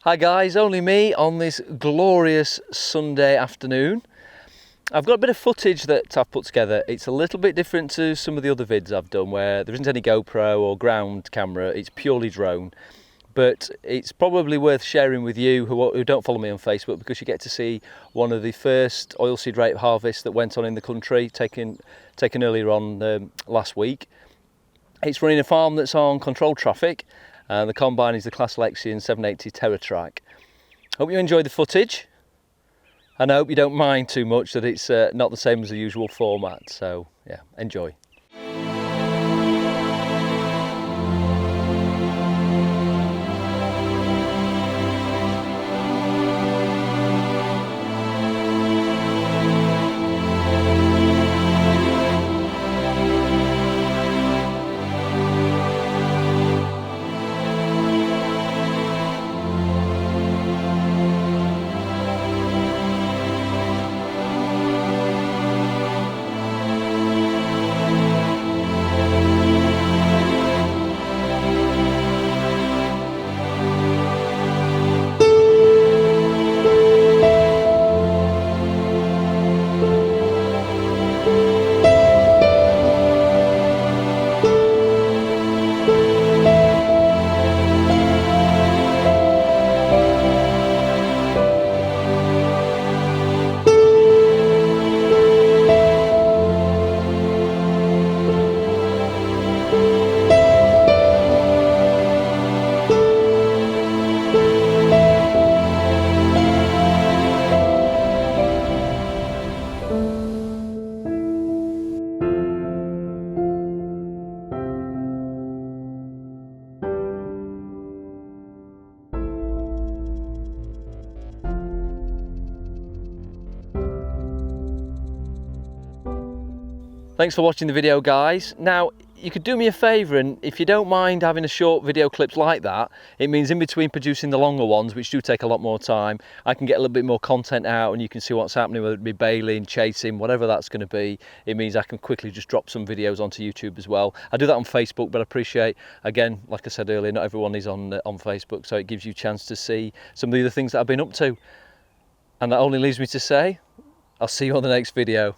Hi guys, only me on this glorious Sunday afternoon. I've got a bit of footage that I've put together. It's a little bit different to some of the other vids I've done where there isn't any GoPro or ground camera, it's purely drone. But it's probably worth sharing with you who don't follow me on Facebook, because you get to see one of the first oilseed rape harvests that went on in the country, taken earlier on last week. It's running a farm that's on controlled traffic. The combine is the CLAAS Lexion 780 TerraTrack. Hope you enjoy the footage, and I hope you don't mind too much that it's not the same as the usual format. So yeah, enjoy. Thanks for watching the video, guys. Now, you could do me a favour, and if you don't mind having a short video clips like that, it means in between producing the longer ones, which do take a lot more time, I can get a little bit more content out and you can see what's happening, whether it be bailing, chasing, whatever that's going to be. It means I can quickly just drop some videos onto YouTube as well. I do that on Facebook, but I appreciate, again, like I said earlier, not everyone is on Facebook, so it gives you a chance to see some of the other things that I've been up to. And that only leaves me to say, I'll see you on the next video.